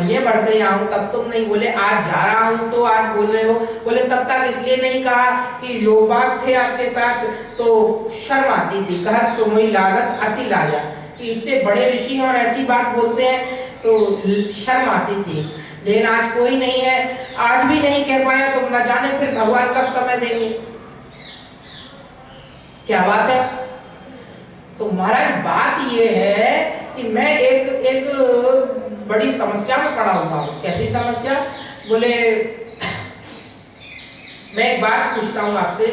महीने भर से यहाँ हूँ तब तुम नहीं बोले, आज जा रहा हूँ तो आज बोल रहे हो। बोले तब तक इसलिए नहीं कहा कि लोग बाग थे आपके साथ तो शर्म आती थी, कहर सुमोई लागत अति लाजा, कि इतने बड़े ऋषि और ऐसी बात बोलते हैं तो शर्म आती थी। लेकिन आज कोई नहीं है, आज भी नहीं कह पाया तो न जाने फिर भगवान कब समय देंगे। क्या बात है। तो महाराज बात ये है कि मैं एक बड़ी समस्या में पड़ा हुआ हूं। कैसी समस्या? बोले मैं एक बात पूछता हूं आपसे,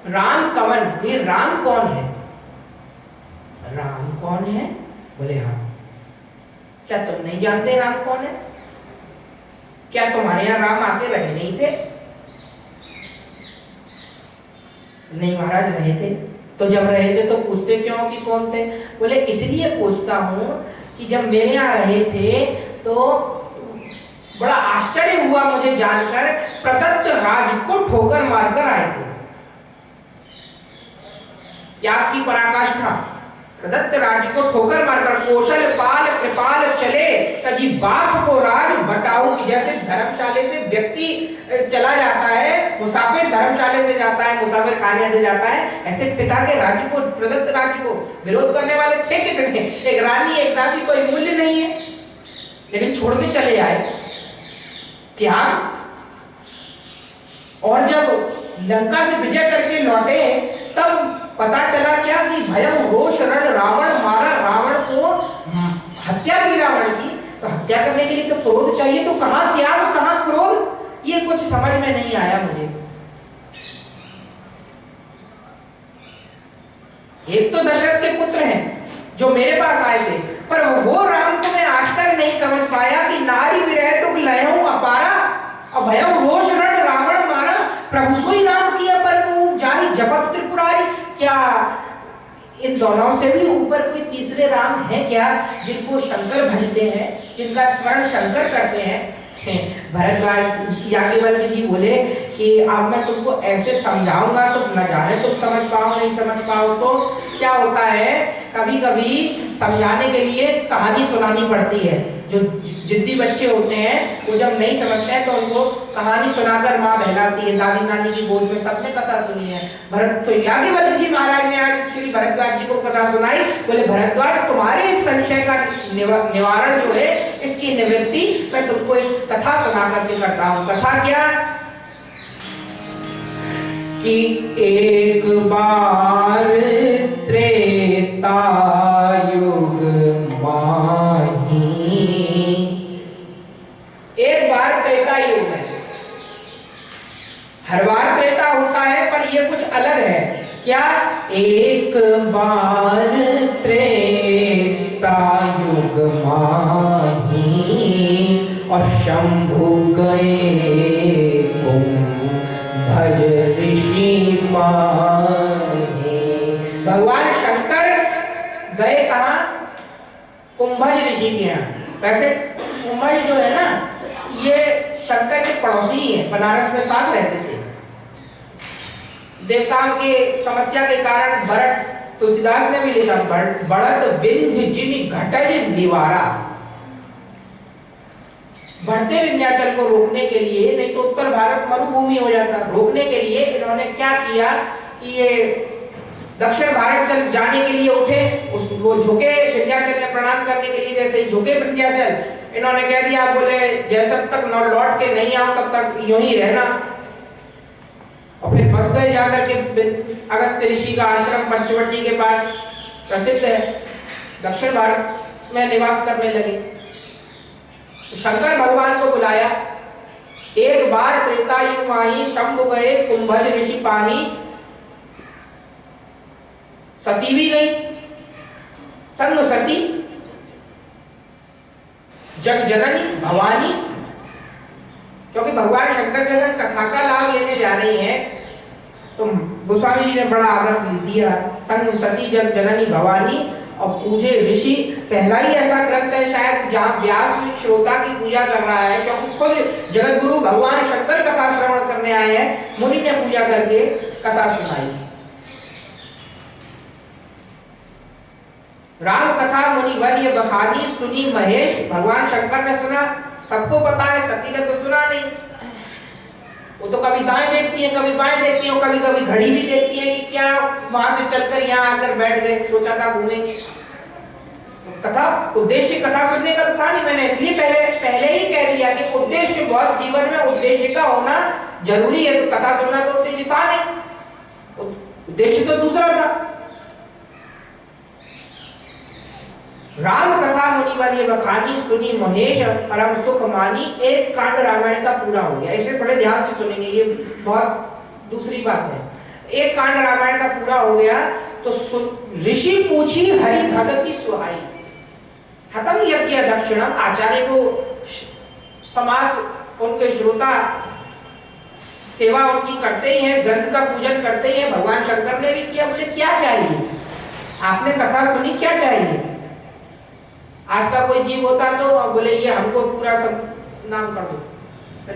राम कवन, ये राम कौन है? राम कौन है? बोले हाँ। क्या तुम नहीं जानते राम कौन है? क्या तुम्हारे यहां राम आते रहे नहीं थे? नहीं महाराज रहे थे। तो जब रहे थे तो पूछते क्यों कि कौन थे? बोले इसलिए पूछता हूं कि जब मेरे यहाँ रहे थे तो बड़ा आश्चर्य हुआ मुझे जानकर, प्रदत्त राज को ठोकर मारकर आए थे। त्याग की पराकाष्ठा, प्रदत्त राज्य को ठोकर मारकर, कौशल पाल कृपाल चले तजी बाप को राज बटाऊ। की जैसे धर्मशाले से व्यक्ति चला जाता है, मुसाफिर धर्मशाले से जाता है, मुसाफिर खाने से जाता है, ऐसे पिता के राज्य को, प्रदत्त राज्य को विरोध करने वाले थे कितने। एक रानी एक दासी कोई मूल्य नहीं है, लेकिन छोड़ के चले आए। त्याग। और जब लंका से विजय करके लौटे तब पता चला क्या कि भयं रोष रण रावण मारा, रावण को हत्या की रावण की। तो हत्या करने के लिए तो क्रोध चाहिए, तो कहां त्याग कहां क्रोध, ये कुछ समझ में नहीं आया मुझे। एक तो दशरथ के पुत्र हैं जो मेरे पास आए थे, पर वो राम को मैं आज तक नहीं समझ पाया कि नारी विरह तो लयहूं अपारा और भयं रोष रण रावण मारा, प्रभु सोई राम की अपर को जाहि जपत त्रिपुरारी। क्या इन दोनों से भी ऊपर कोई तीसरे राम है क्या, जिनको शंकर भजते हैं, जिनका स्मरण शंकर करते हैं? भरद्वाज याज्ञवल्क्य जी बोले कि अब मैं तुमको ऐसे समझाऊंगा तो न जाने तुम समझ पाओ नहीं समझ पाओ। तो क्या होता है, कभी कभी समझाने के लिए कहानी सुनानी पड़ती है। जो जिद्दी बच्चे होते हैं वो जब नहीं समझते हैं तो उनको कहानी सुनाकर माँ बहलाती है। दादी नानी की गोद में सबने कथा सुनी है। तो याज्ञवल्क्य जी महाराज ने आज श्री भरद्वाज जी को कथा सुनाई। बोले भरद्वाज तुम्हारे इस संशय का निवारण जो है, इसकी निवृत्ति मैं तुमको एक कथा सुना करके करता हूँ। कथा क्या कि एक बार त्रेता युग माही, एक बार त्रेता युग में, हर बार त्रेता होता है पर ये कुछ अलग है। क्या? एक बार त्रेता युग माही और शंभु गए भज ऋषि माही। भगवान शंकर गए कहां? कुंभज ऋषि के यहाँ। वैसे कुंभज जो है ना, ये शंकर के पड़ोसी ही हैं, बनारस में साथ रहते थे। देवताओं के समस्या के कारण भरत, तुलसीदास ने भी लिखा, बढ़त विंध्य जिन घटज निवारा। बढ़ते विंध्याचल को रोकने के लिए, नहीं तो उत्तर भारत मरुभूमि हो जाता, रोकने के लिए इन्होंने क्या किया कि ये दक्षिण भारत चल जाने के लिए उठे। वो झुके विंध्याचल में प्रणाम करने के लिए, जैसे ही झुके विंध्याचल, इन्होंने कह दिया, बोले जब तक लौट के नहीं आओ तब तक यूं ही रहना। और फिर बस गए जाकर के अगस्त्य ऋषि का आश्रम पंचवटी के पास प्रसिद्ध है, दक्षिण भारत में निवास करने लगे। शंकर भगवान को बुलाया। एक बार त्रेता युग माही शंभु गए कुंभज ऋषि पाही। सती भी गई, संग सती जग जननी भवानी, क्योंकि भगवान शंकर के संग कथा का लाभ लेने जा रही हैं, तो गोस्वामी जी ने बड़ा आदर दिया। संग सती जग जननी भवानी और पूजे ऋषि। पहला ही ऐसा ग्रंथ है शायद जहाँ व्यास श्रोता की पूजा कर रहा है, क्योंकि खुद जगत गुरु भगवान शंकर कथा श्रवण करने आए हैं, मुनि ने पूजा करके कथा सुनाई। राम कथा मुनिवर्य बखानी सुनी महेश। भगवान शंकर ने सुना, सबको पता है, सती ने तो सुना नहीं। वो तो कभी दाएं देखती है, कभी बाएं देखती है, कभी कभी घड़ी भी देखती है कि क्या वहां से चलकर यहाँ आकर बैठ गए, सोचा था घूमेंगे। तो कथा उद्देश्य कथा सुनने का तो था नहीं। मैंने इसलिए पहले ही कह दिया कि उद्देश्य बहुत जीवन में उद्देश्य का होना जरूरी है। तो कथा सुनना तो उद्देश्य था नहीं, उद्देश्य तो दूसरा था। राम कथा मुनिवर्य बखानी सुनी महेश परम सुख मानी। एक कांड रामायण का पूरा हो गया। इसे बड़े ध्यान से सुनेंगे, ये बहुत दूसरी बात है। एक कांड रामायण का पूरा हो गया तो ऋषि पूछी हरि भगति सुहाई। खत्म यज्ञ दक्षिणम। आचार्य को समास, उनके श्रोता सेवा उनकी करते ही हैं, ग्रंथ का पूजन करते ही हैं। भगवान शंकर ने भी किया। बोले क्या चाहिए, आपने कथा सुनी, क्या चाहिए? आज का कोई जीव होता तो बोले ये हमको पूरा सब नाम कर दो।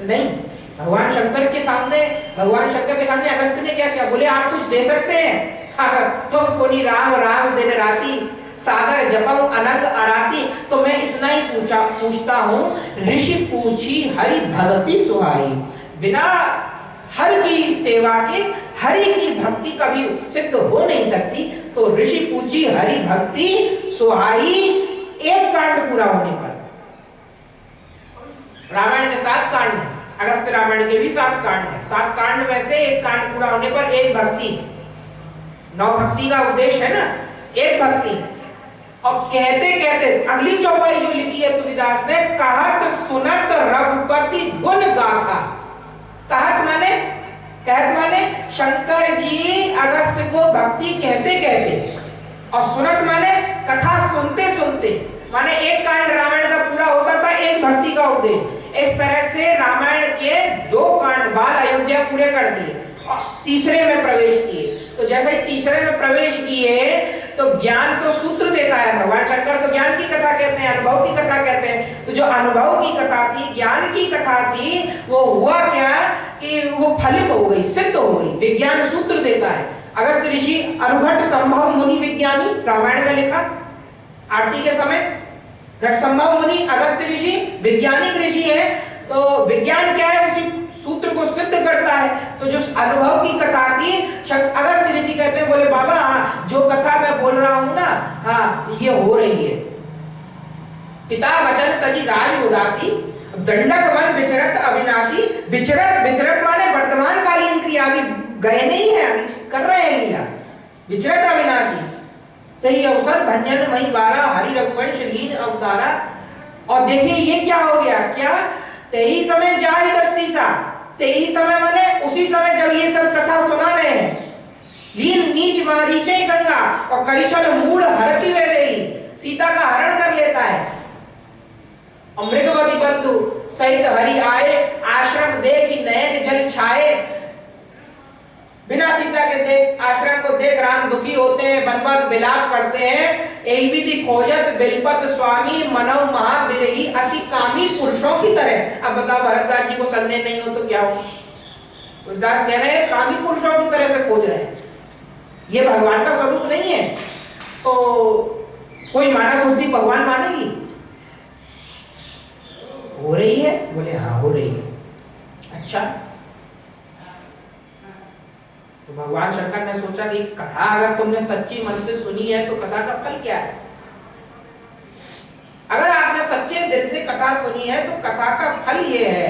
नहीं, भगवान शंकर के सामने अगस्त्य ने क्या किया? बोले आप कुछ दे सकते हैं? तुम पुनि राम राम दिन राती सागर जपम अनंग अराती। तो मैं इतना ही पूछता हूँ, ऋषि पूछी हरि भगति सुहाई। बिना हरि की सेवा के हरि की भक्ति कभी सिद्ध हो नहीं सकती। तो ऋषि पूछी हरि भक्ति सुहाई। एक कांड पूरा होने पर, रामायण के 7 कांड हैं, अगस्त्य रामायण के भी 7 कांड हैं। 7 कांड में से एक कांड पूरा होने पर एक भक्ति, 9 भक्ति का उद्देश्य है ना, एक भक्ति। और कहते कहते अगली चौपाई जो लिखी है तुलसीदास ने, कहत सुनत रघुपति गुण गाथा। कहत माने शंकर जी अगस्त्य को भक्ति कहते कहते, और सुनत माने कथा सुनते सुनते। माने एक कांड रामायण का पूरा होता था, एक भक्ति का उद्देश्य। इस तरह से रामायण के 2 कांड बाल अयोध्या पूरे कर दिए और तीसरे में प्रवेश किए। तो जैसे ही तीसरे में प्रवेश किए तो ज्ञान तो सूत्र देता है। भगवान शंकर तो ज्ञान की कथा कहते हैं, अनुभव की कथा कहते हैं। तो जो अनुभव की कथा थी, ज्ञान की कथा थी, वो हुआ क्या कि वो फलित हो गई, सिद्ध हो गई। विज्ञान सूत्र देता है। अगस्त्य ऋषि अरुघट संभव मुनि विज्ञानी, रामायण में लिखा आरती के समय। घट संभव मुनि अगस्त्य ऋषि वैज्ञानिक ऋषि है। तो विज्ञान क्या है, उसी सूत्र को सिद्ध करता है। तो जो अनुभव की कथा थी, अगस्त्य ऋषि कहते हैं, बोले बाबा हाँ, जो कथा मैं बोल रहा हूं ना, हाँ ये हो रही है। पिता वचन तजी राज उदासी, दंडक वन विचरत अविनाशी। विचरत माने वर्तमान कालीन क्रिया, अभी गए नहीं है, अभी कर रहे हैं लीला। विचरत अविनाशी तही अवसर भंजन मही बारा, हरि रघुवंश लीन अवतारा। और देखिए ये क्या हो गया, क्या तेही समय जारी दस्सीसा। तेही समय माने उसी समय जब ये सब कथा सुना रहे हैं। लीन नीच मारीचे संगा और करिछल मूढ़ हरति वे देही। सीता का हरण कर लेता है। मृगवती बंधु सहित हरि आए, आश्रम देखी नयन जल छाए। बिना सीता के देख, आश्रम को देख राम दुखी होते हैं, बन विलाप करते हैं। यही विधि खोजत बिलपत स्वामी, मनौ महाविरही अति कामी पुरुषों की तरह। अब बताओ भरद्वाज जी को संदेह नहीं हो तो क्या हो? तुलसीदास कह रहे हैं कामी पुरुषों की तरह से खोज रहे हैं। ये भगवान का स्वरूप नहीं है। तो कोई मानव बुद्धि भगवान मानेगी? हो रही है? बोले हाँ हो रही है। अच्छा, तो भगवान शंकर ने सोचा कि कथा अगर तुमने सच्ची मन से सुनी है तो कथा का फल क्या है? अगर आपने सच्चे दिल से कथा सुनी है तो कथा का फल ये है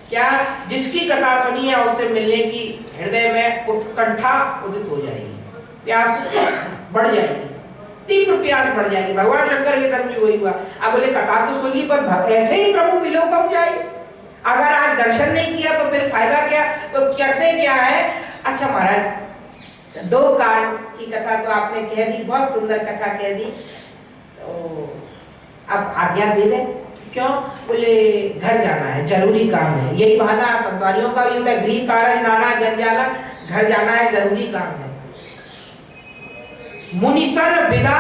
क्या, जिसकी कथा सुनी है उससे मिलने की हृदय में उत्कंठा उदित हो जाएगी, प्यास बढ़ जाएगी, तीव्र प्यास बढ़ जाएगी। भगवान शंकर के जन्म में वही हुआ। अब बोले कथा तो सुनी पर ऐसे ही प्रभु विलोक हो जाए। अगर आज दर्शन नहीं किया तो फिर फायदा क्या? तो करते क्या है, अच्छा महाराज 2 कांड की कथा तो आपने कह दी, बहुत सुंदर कथा कह दी, तो अब आज्ञा दे दे। क्यों? बोले घर जाना है, जरूरी काम है। यही बहाना संसारियों का भी होता है, गृह कार्य नाना जंजाला, घर जाना है, जरूरी काम है। मुनिसन विदा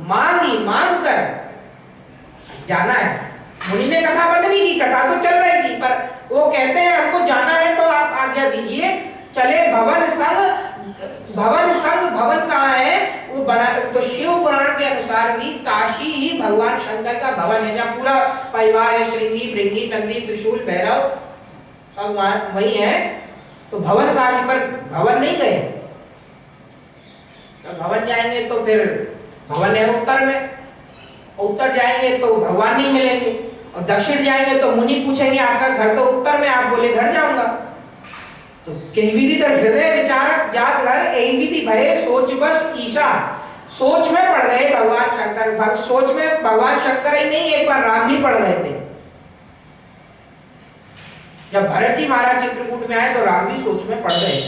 मांगी, मांग कर जाना है। मुनि ने कथा बंद नहीं की, कथा तो चल रही थी, पर वो कहते हैं हमको जाना है तो आप आज्ञा दीजिए। चले भवन संग। भवन संग, भवन कहाँ है? वो तो शिव पुराण के अनुसार भी काशी ही भगवान शंकर का भवन है, जहाँ पूरा परिवार है, श्रृंगी, भृंगी, नंदी, त्रिशूल, भैरव सब वही है। तो भवन काशी पर भवन नहीं गए, तो भवन जाएंगे तो फिर भवन है उत्तर में, उत्तर जाएंगे तो भगवान नहीं मिलेंगे, और दक्षिण जाएंगे तो मुनि पूछेंगे आपका घर तो उत्तर में, आप बोले घर जाऊंगा। तो कही विधि तर हृदय विचारक जात घर, यही विधि भय सोच बस ईशा। सोच में पड़ गए भगवान शंकर, सोच में भगवान शंकर ही नहीं, एक बार राम भी पड़ गए थे। जब भरत जी महाराज चित्रकूट में आए तो राम भी सोच में पड़ गए।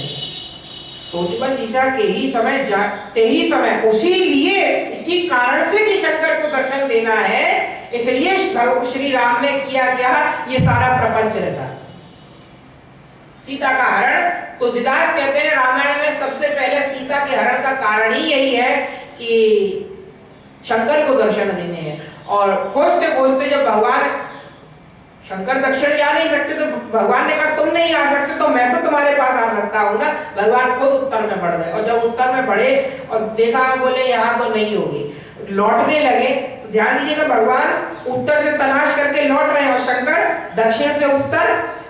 सोच बस ईशा के ही समय जाते ही समय, उसी लिए इसी कारण से कि शंकर को दर्शन देना है, इसलिए श्री राम ने किया क्या, ये सारा प्रपंच रचा। सीता का हरण, तुलसीदास कहते हैं रामायण में सबसे पहले सीता के हरण का कारण ही यही है कि शंकर को दर्शन देने हैं। और खोजते खोजते जब भगवान शंकर दक्षिण जा नहीं सकते, तो भगवान ने कहा तुम नहीं आ सकते तो मैं तो तुम्हारे पास आ सकता हूँ ना। भगवान खुद उत्तर में बढ़ गए, और जब उत्तर में बढ़े और देखा, बोले यहाँ तो नहीं होगी, लौटने लगे। तो ध्यान दीजिएगा, भगवान उत्तर से तलाश करके लौट रहे हैं और शंकर दक्षिण से उत्तर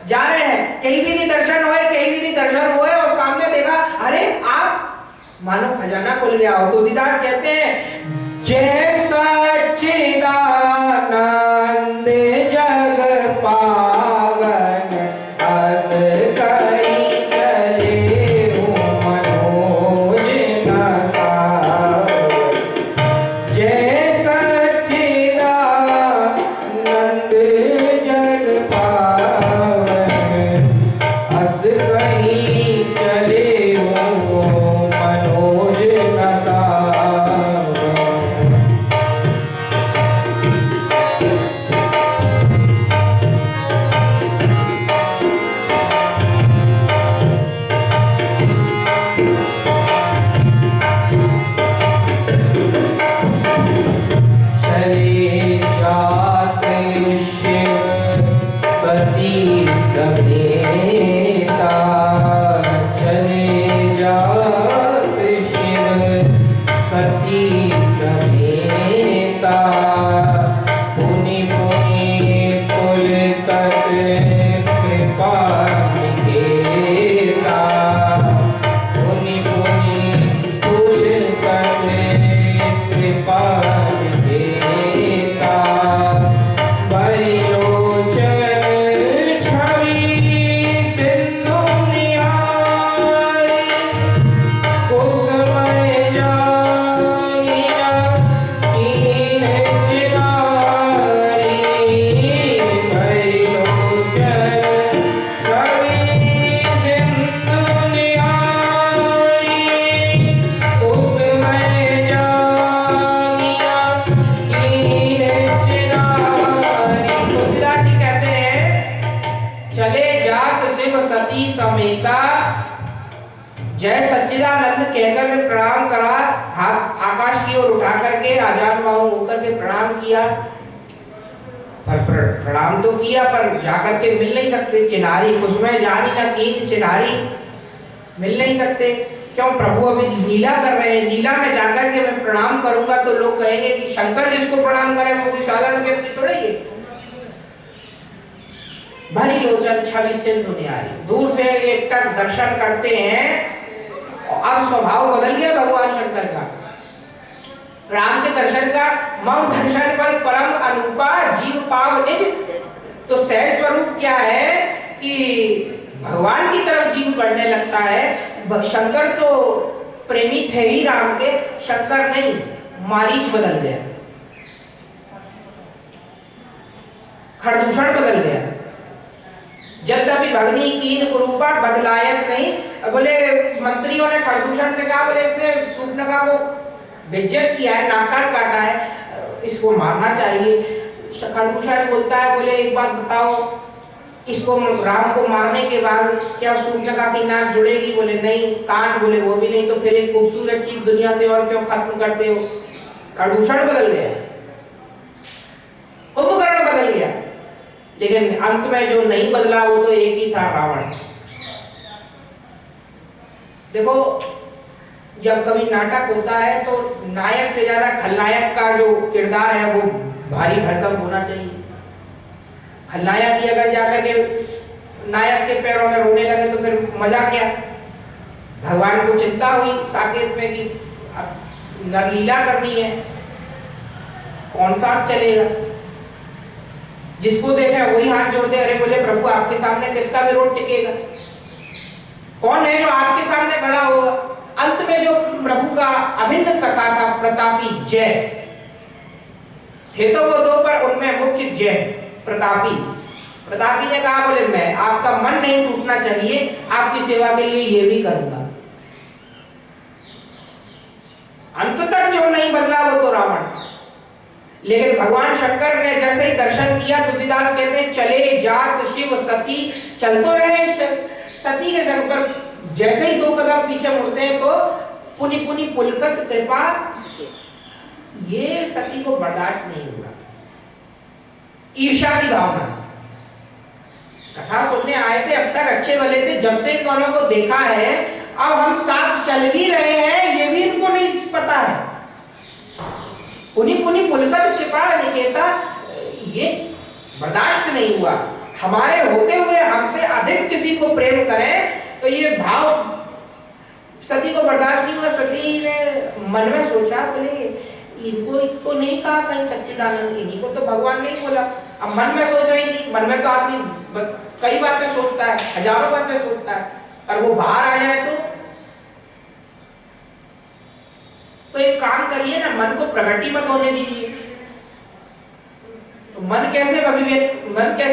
जा रहे हैं। कहीं भी नहीं दर्शन हुए, कहीं भी नहीं दर्शन हुए, और सामने देखा, अरे आप मानो खजाना खुल गया हो। तुलसीदास कहते हैं जय सच्चिदानंद जग पावन, अस कहीं चले मनोज न सावन। जय सच्चिदानंद जग पावन, अस कहीं चले मनोज न सावन। चले जाते शिव सती समेता, चले जाते शिव सती समेता। पुनि पुनि पुलकत कृपा निकेता, पुनि पुनि पुलकत कृपा निकेता। बैलोचन छवि सिंधु निहारी, कुसुमय जागिरा कीन चिरारी। बैलोचन छवि सिंधु निहारी, कुसुमय जागिरा कीन चिरारी। तुलसीदास जी कहते हैं चले जात शिव सती समेता, जय सच्चिदानंद कहकर के प्रणाम करा, हाथ आकाश की ओर उठा करके आजान बाहु होकर के प्रणाम किया। पर प्रणाम तो किया, पर जाकर के मिल नहीं सकते। चिनारी कुसुमय जानी न कीन चिनारी, मिल नहीं सकते। क्यों? प्रभु अभी लीला कर रहे हैं, लीला में जाकर के मैं प्रणाम करूंगा तो लोग कहेंगे कि शंकर जिसको प्रणाम करे वो कोई साधारण व्यक्ति थोड़ा ही है। भरी लोचन छवि सिंधु निहारी, दूर से एकटक दर्शन करते हैं। और अब स्वभाव बदल गया भगवान शंकर का। राम के दर्शन का, मम दर्शन पर परम अनुपा जीव पाव निज। तो सहज स्वरूप क्या है कि भगवान की तरफ जीव बढ़ने लगता है। शंकर तो प्रेमी थे ही राम के, शंकर नहीं, मारीच बदल गया, खरदूषण बदल गया। यद्यपि भगनी कीन कुरूपा बदलायक नहीं। बोले मंत्रियों ने खरदूषण से कहा, बोले इसने शूर्पणखा को बेइज्जत किया है, नाक कान काटा है, इसको मारना चाहिए। खरदूषण बोलता है, बोले एक बात बताओ, इसको राम को मारने के बाद क्या शूर्पणखा की नाक जुड़ेगी? बोले नहीं। कान? बोले वो भी नहीं। तो फिर एक खूबसूरत चीज दुनिया से और क्यों खत्म करते हो? खरदूषण बदल गया, कुंभकर्ण बदल गया, लेकिन अंत में जो नहीं बदला वो तो एक ही था, रावण। देखो जब कभी नाटक होता है तो नायक से ज्यादा खलनायक का जो किरदार है वो भारी भरकम होना चाहिए। खलनायक ही अगर जाकर के नायक के पैरों में रोने लगे तो फिर मजा क्या। भगवान को चिंता हुई साकेत में कि अब नरलीला करनी है, कौन साथ चलेगा। जिसको देखे वही हाथ जोड़ दे, अरे बोले प्रभु आपके सामने किसका विरोध टिकेगा, कौन है जो आपके सामने खड़ा होगा। अंत में जो प्रभु का अभिन्न सखा था प्रतापी जय थे तो वो दो, पर उनमें मुख्य जय प्रतापी ने कहा बोले मैं आपका मन नहीं टूटना चाहिए, आपकी सेवा के लिए ये भी करूंगा। अंत तक जो नहीं बदला वो तो रावण। लेकिन भगवान शंकर ने जैसे ही दर्शन किया, तुलसीदास कहते हैं चले जात शिव सती, चल तो रहे सती के संग पर जैसे ही 2 कदम पीछे मुड़ते हैं तो पुनि पुनि पुलकत कृपा, ये सती को बर्दाश्त नहीं हुआ। ईर्ष्या की भावना, कथा सुनने आए थे, अब तक अच्छे भले थे, जब से दोनों को देखा है अब हम साथ चल भी रहे हैं ये भी इनको नहीं पता है। पुनि पुनि पुलकत कृपा निकेता, ये बर्दाश्त नहीं हुआ। हमारे होते हुए हमसे अधिक किसी को प्रेम करें तो ये भाव सती को बर्दाश्त नहीं हुआ। सती ने मन में सोचा बोले इनको तो नहीं कहा कहीं सच्चिदानंद, इन्हीं को तो भगवान ने ही बोला। अब मन में सोच रही थी, मन में तो आदमी कई बातें सोचता है, हजारों बातें सोचता है, और वो बाहर आ जाए तो एक काम करिए ना, मन को प्रगति मत होने दीजिए। तो मन कैसे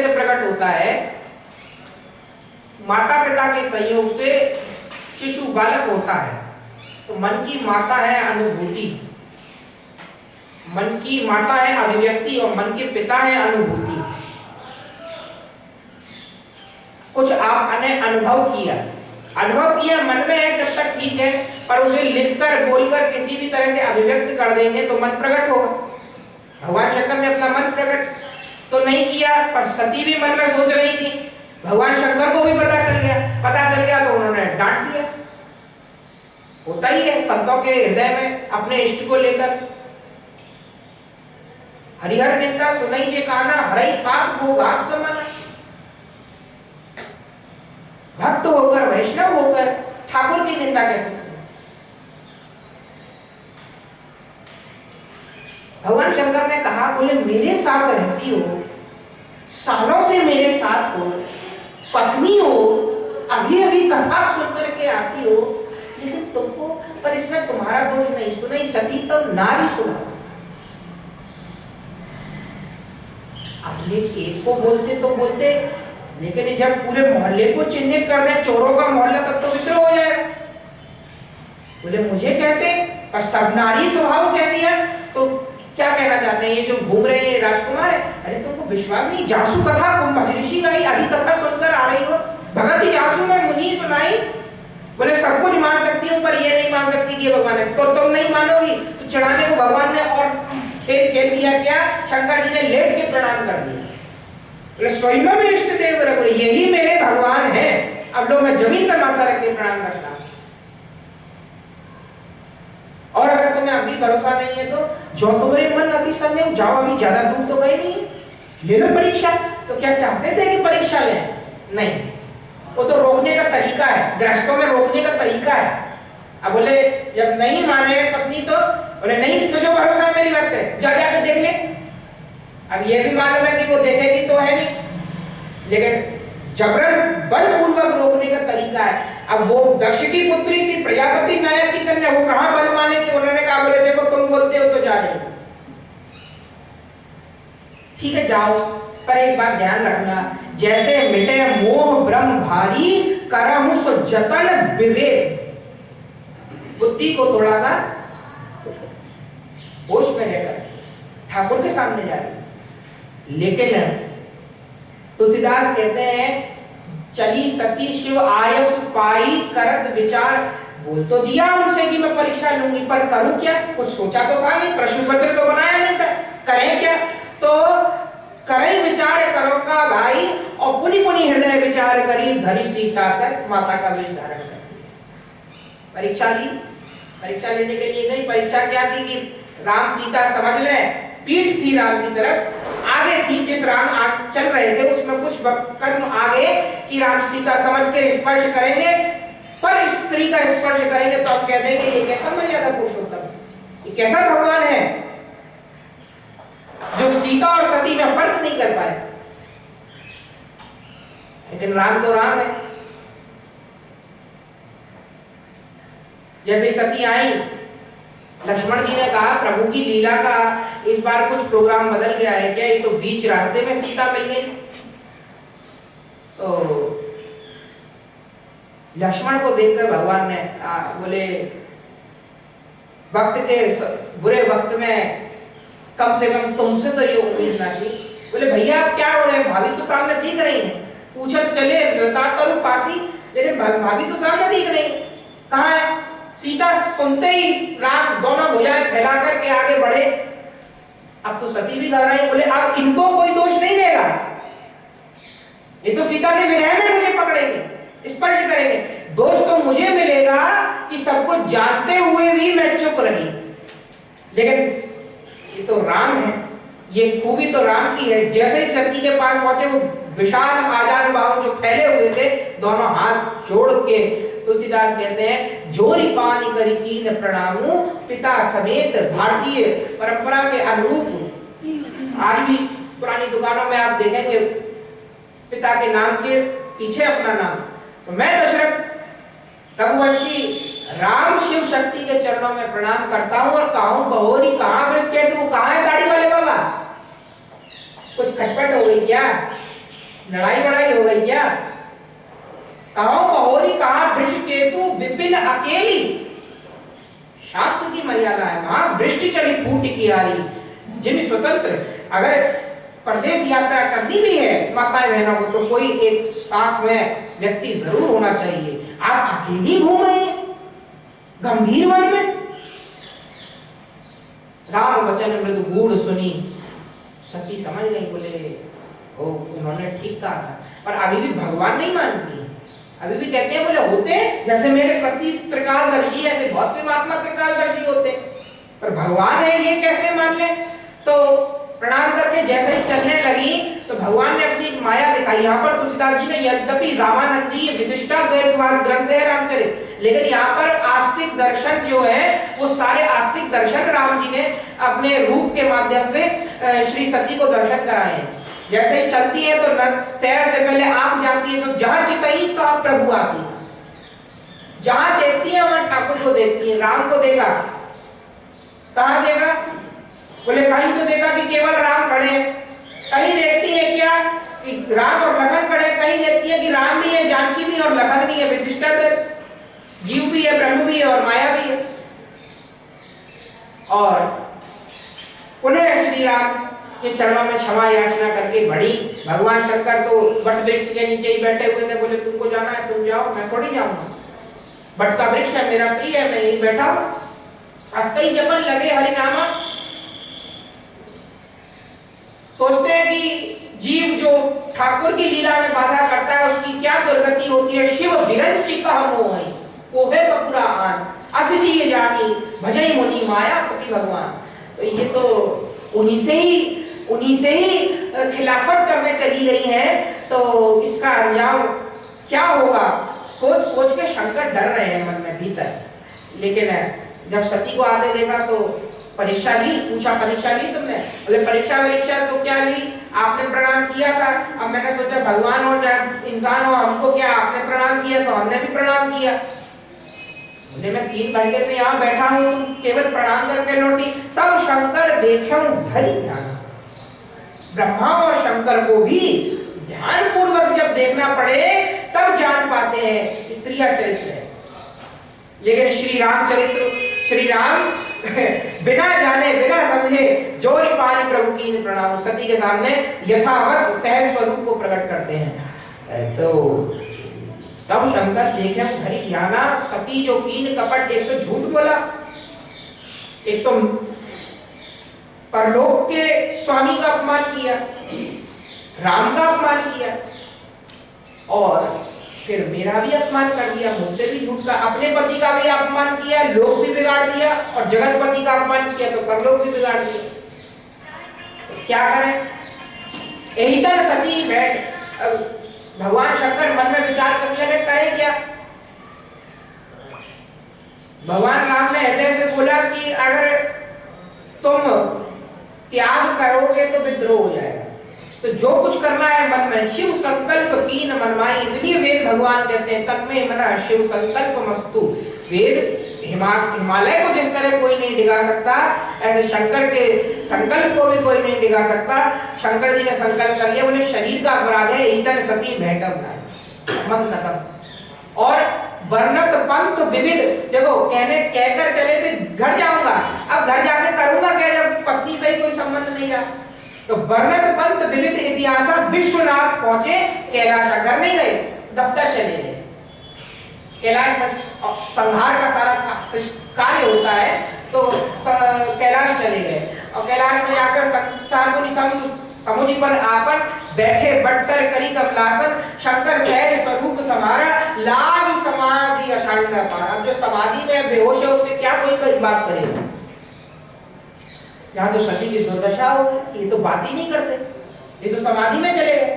प्रकट होता है? माता पिता के सहयोग से शिशु बालक होता है। तो मन की माता है अनुभूति, मन की माता है अभिव्यक्ति और मन के पिता है अनुभूति। कुछ आपने अनुभव किया मन में है जब तक ठीक है, पर उसे लिखकर बोलकर किसी भी तरह से अभिव्यक्त कर देंगे तो मन प्रकट होगा। भगवान शंकर ने अपना मन प्रकट तो नहीं किया, पर सती भी मन में सोच रही थी। भगवान शंकर को भी पता चल गया तो उन्होंने डांट दिया। होता ही है संतों के हृदय में अपने इष्ट को लेकर। हरिहर निंदा सुनई जे काना, हरई पाप को घात समाना। भक्त होकर वैष्णव होकर ठाकुर की निंदा कैसे सुने? भगवान शंकर ने कहा बोले मेरे साथ रहती हो, सालों से मेरे साथ हो, पत्नी हो, अभी अभी कथा सुन करके आती हो, लेकिन तुमको, पर इसमें तुम्हारा दोष नहीं। सुनाई सती तो नारी सुना। अपने एक को बोलते तो बोलते, लेकिन जब पूरे मोहल्ले को चिन्हित कर दे, चोरों का मोहल्ला, तब तो विद्रोह हो जाएगा। बोले मुझे कहते, पर सब नारी स्वभाव कह दिया तो क्या कहना चाहते हैं? ये जो घूम रहे हैं राजकुमार है, अरे तुमको विश्वास नहीं? जासू कथा कुंभ ऋषि गाई, अभी कथा सुनकर आ रही हो। भगत जासू में मुनि सुनाई। बोले सब कुछ मान सकती हूँ पर ये नहीं मान सकती कि ये भगवान है। तो तुम नहीं मानोगी तो चढ़ाने को भगवान ने और खेल दिया क्या? शंकर जी ने लेट के प्रणाम कर दिया। स्वयं में इष्ट देव रघुवर, यही मेरे भगवान है। अब लो मैं जमीन पर माथा रख के प्रणाम करता हूं। और अगर तुम्हें अभी भरोसा नहीं है तो जो तुम्हारे मन अति संदेह, जाओ, अभी ज्यादा दूर तो गए नहीं, ले लो परीक्षा। तो क्या चाहते थे कि परीक्षा लें? नहीं, वो तो रोकने का तरीका है, गृहस्थों में रोकने का तरीका है। अब बोले जब नहीं माने पत्नी तो बोले नहीं, तुझे भरोसा मेरी बात पे, जाके देख ले। अब ये भी मालूम है कि वो देखेगी तो है नहीं, लेकिन जबरन बलपूर्वक रोकने का तरीका है। अब वो दक्ष की पुत्री थी, प्रजापति नायक की कन्या, वो कहां बल मानेगी? उन्होंने कहा बोले देखो तुम बोलते हो तो जा रही हो, ठीक है जाओ, पर एक बात ध्यान रखना, जैसे मिटे मोह ब्रह्म भारी, करहु सो जतन विवेक। बुद्धि को थोड़ा सा होश में लेकर ठाकुर के सामने जा रही। लेकिन तुलसीदास कहते हैं चली सती शिव आयस पाई, करत विचार। बोल तो दिया उनसे कि मैं परीक्षा लूंगी, पर करूं क्या? कुछ सोचा तो था नहीं, प्रश्न पत्र तो बनाया नहीं था, करें क्या? तो करें विचार करो का भाई, और पुनि पुनि हृदय विचार करी, धरी सीता कर माता का वेश धारण कर। परीक्षा ली, परीक्षा लेने के लिए गई। परीक्षा क्या थी कि राम सीता समझ ले, पीठ थी राम की तरफ, आगे थी जिस राम चल रहे थे उसमें कुछ कदम आगे कि राम सीता समझ के स्पर्श करेंगे, पर स्त्री का स्पर्श करेंगे तो आप कह देंगे ये कैसा मर्यादा पुरुषोत्तम, ये कैसा भगवान है जो सीता और सती में फर्क नहीं कर पाए। लेकिन राम तो राम है। जैसे सती आई, लक्ष्मण जी ने कहा प्रभु की लीला का इस बार कुछ प्रोग्राम बदल गया है क्या, ये तो बीच रास्ते में सीता मिल गई। तो लक्ष्मण को देखकर भगवान ने बोले वक्त के बुरे वक्त में कम से कम तुमसे तो ये उम्मीद ना थी। बोले भैया आप क्या हो रहे हैं, भाभी तो सामने दिख रही है, पूछत चले लतातर पाती, लेकिन भाभी तो सामने दिख रही, कहाँ है? सीता सुनते ही राम दोनों भुजाएं फैला करके आगे बढ़े। अब तो सती भी कर रही है। बोले अब इनको कोई दोष नहीं देगा, ये तो सीता के विरह में मुझे पकड़ेंगे, स्पर्श करेंगे, दोष तो मुझे मिलेगा कि सब कुछ जानते हुए भी मैं चुप रही। लेकिन ये तो राम है, ये खूबी तो राम की है। जैसे ही सती के पास पहुंचे वो विशाल आजान बाहु जो फैले हुए थे, दोनों हाथ जोड़ के तुलसीदास कहते हैं जोरी पानी करी कीन प्रणामु पिता समेत। भारतीय परंपरा के अनुरूप आज भी पुरानी दुकानों में आप देखेंगे पिता के नाम के पीछे अपना नाम। तो मैं दशरथ रघुवंशी राम शिव शक्ति के चरणों में प्रणाम करता हूं और कहूं बहोरी कहां ब्रज के तू, कहां है दाढ़ी वाले बाबा? कुछ खटपट हो गई क्या, लड़ाई बड़ाई हो गई क्या? कहूं बहोरी कहां वृष केतु विपिन अकेली। शास्त्र की मर्यादा है, वहां वृष्टि चली फूट की आरी। जिन स्वतंत्र अगर परदेश यात्रा करनी भी है माताएं बहनों को, तो कोई एक साथ में व्यक्ति जरूर होना चाहिए। आप अकेली घूम रहे हैं गंभीर वन में। राम वचन मृदु गूढ़ सुनी, सती समझ गई। बोले ओ उन्होंने ठीक कहा था, पर अभी भी भगवान नहीं मानती, अभी भी कहते हैं। बोले होते जैसे मेरे पति त्रिकालदर्शी, ऐसे बहुत से महात्मा त्रिकालदर्शी होते, पर भगवान है ये कैसे मान ले? तो प्रणाम करके जैसे ही चलने लगी तो भगवान ने अपनी माया दिखाई। यहाँ पर तुलसीदास जी ने यद्यपि रामानंदी विशिष्टाद्वैतवाद ग्रंथ है रामचरित, लेकिन यहाँ पर आस्तिक दर्शन जो है वो सारे आस्तिक दर्शन राम जी ने अपने रूप के माध्यम से श्री सती को दर्शन कराए हैं। जैसे ही चलती है तो पैर से पहले आंख जाती है, तो जहां चितई तो आप प्रभु आती, जहां देखती है वहां ठाकुर को देखती है। राम को देखा, कहां देखा? बोले कहीं तो देखा कि केवल राम खड़े, कहीं देखती है क्या कि राम और लखन खड़े, कहीं देखती है कि राम भी है, जानकी भी और लखन भी है, विशिष्टाद्वैत, जीव भी है, ब्रह्म भी है और माया भी है। और पुनः श्री राम के चरणों में क्षमा याचना करके बढ़ी। भगवान शंकर तो वट वृक्ष के नीचे ही बैठे हुए थे। बोले तुमको जाना है तुम जाओ, मैं थोड़ी जाऊंगा, वट का वृक्ष है मेरा प्रिय है, मैं यहीं बैठा हूं। अस्कई जपन लगे हरिनामा। सोचते हैं कि जीव जो ठाकुर की लीला में बाधा करता है उसकी क्या दुर्गति होती है। शिव विरंचि कह मोहि कोहे कपुरा आन असजी ये जानी भजई मुनि माया पति भगवान। तो ये तो उन्हीं से ही खिलाफत करने चली गई है, तो इसका अंजाम क्या होगा सोच सोच के शंकर डर रहे हैं मन में भीतर। लेकिन जब सती को आते देखा तो परीक्षा ली, पूछा परीक्षा ली तुमने? बोले परीक्षा तो क्या ली, आपने प्रणाम किया था। अब मैंने सोचा भगवान हो चाहे इंसान हो, हमको क्या, आपने प्रणाम किया तो हमने भी प्रणाम किया। बोले मैं 3 घंटे से यहाँ बैठा हूँ, तुम केवल प्रणाम करके लौटी। तब शंकर देखे धरि ध्यान। ब्रह्मा और शंकर को भी ध्यान पूर्वक जब देखना पड़े तब जान पाते हैं कि त्रिया चरित्र है। लेकिन श्री राम बिना जाने बिना समझे जोरी पानी प्रभु की प्रणाम सती के सामने यथावत सहज स्वरूप को प्रकट करते हैं। तो तब शंकर देखे धरि ध्याना। सती जो कीन कपट, एक तो झूठ बोला, एक तो परलोक के स्वामी का अपमान किया, राम का अपमान किया, और फिर मेरा भी अपमान कर दिया, मुझसे भी झूठ का, अपने पति का भी अपमान किया, लोग भी बिगाड़ दिया, और जगतपति का अपमान किया तो परलोक भी बिगाड़ दिया। तो क्या करें? यही तो सती बैठ भगवान शंकर मन में विचार करने लगे, करें क्या? भगवान राम ने हृदय से बोला कि अगर तुम त्याग करोगे तो विद्रोह हो जाएगा, तो जो कुछ करना है मन में, शिव संकल्प कीन मनमाई, इसलिए वेद भगवान कहते हैं तन्मे मना शिव संकल्प मस्तु। वेद हिमालय को जिस तरह कोई नहीं डिगा सकता, ऐसे शंकर के संकल्प को भी कोई नहीं डिगा सकता। शंकर जी ने संकल्प कर लिया, बोले शरीर का अपराध है, इतर सती भेटम मन खत्म। और वर्णत पंथ विविध, देखो कहकर चले थे घर जाऊंगा, अब घर जाके करूंगा क्या जब पत्नी से ही कोई संबंध नहीं रहा? तो वर्णत पंथ विविध इतिहासा विश्वनाथ पहुंचे कैलाश, घर नहीं गए, दफ्तर चले गए। कैलाश में संहार का सारा कार्य होता है, तो कैलाश चले गए, और कैलाश में जाकर समुझी पर आपन बैठे बट्टर करी कमलासन, शंकर सहज स्वरूप समारा, लाग समाधि अखंड अपार। अब जो समाधि में बेहोश है उससे क्या कोई बात करेगा? यहाँ तो सती की दुर्दशा हो गई, ये तो बात ही नहीं करते, ये तो समाधि में चले गए।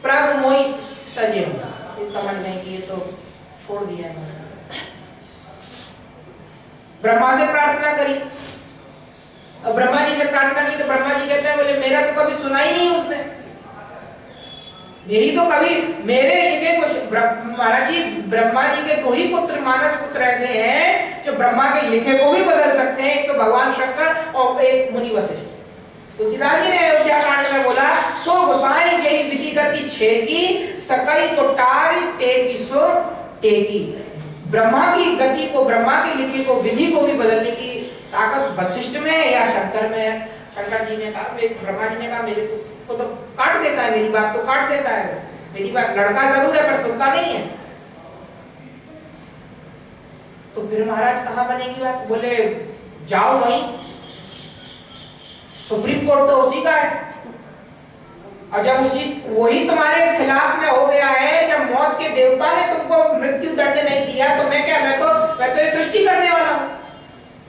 प्रभु मोहि तजे, ये समझ नहीं कि ये तो छोड़ दिया है। ब्रह्मा से प्रार्थना करी, अब ब्रह्मा जी से प्रार्थना की तो ब्रह्मा जी कहते हैं, बोले मेरा तो कभी सुना ही नहीं उसने, मेरी तो कभी मेरे लिखे कुछ। महाराज जी ब्रह्मा जी के दो ही पुत्र मानस पुत्र ऐसे हैं जो ब्रह्मा के लिखे को भी बदल सकते हैं, एक तो भगवान शंकर और एक मुनि वशिष्ठ। तुलसीदास जी ने अयोध्या कांड में बोला, सो गोसाई जय विधि गति छेगी, सकई को टार टेकी सो टेकी। ब्रह्मा की गति को, ब्रह्मा के लिखे को, विधि को भी बदलने की ताकत वशिष्ठ में है या शंकर में है? शंकर जी ने कहा, ब्रह्मा जी ने कहा मेरे को तो काट देता है, मेरी बात तो काट देता है, मेरी बात लड़का जरूर है पर सुनता नहीं है। तो फिर महाराज कहाँ बनेगी बात? बोले जाओ वहीं, सुप्रीम कोर्ट तो उसी का है, और जब वही तुम्हारे खिलाफ में हो गया है, जब मौत के देवता ने तुमको मृत्यु दंड नहीं दिया, तो मैं क्या, मैं तो सृष्टि करने वाला हूं,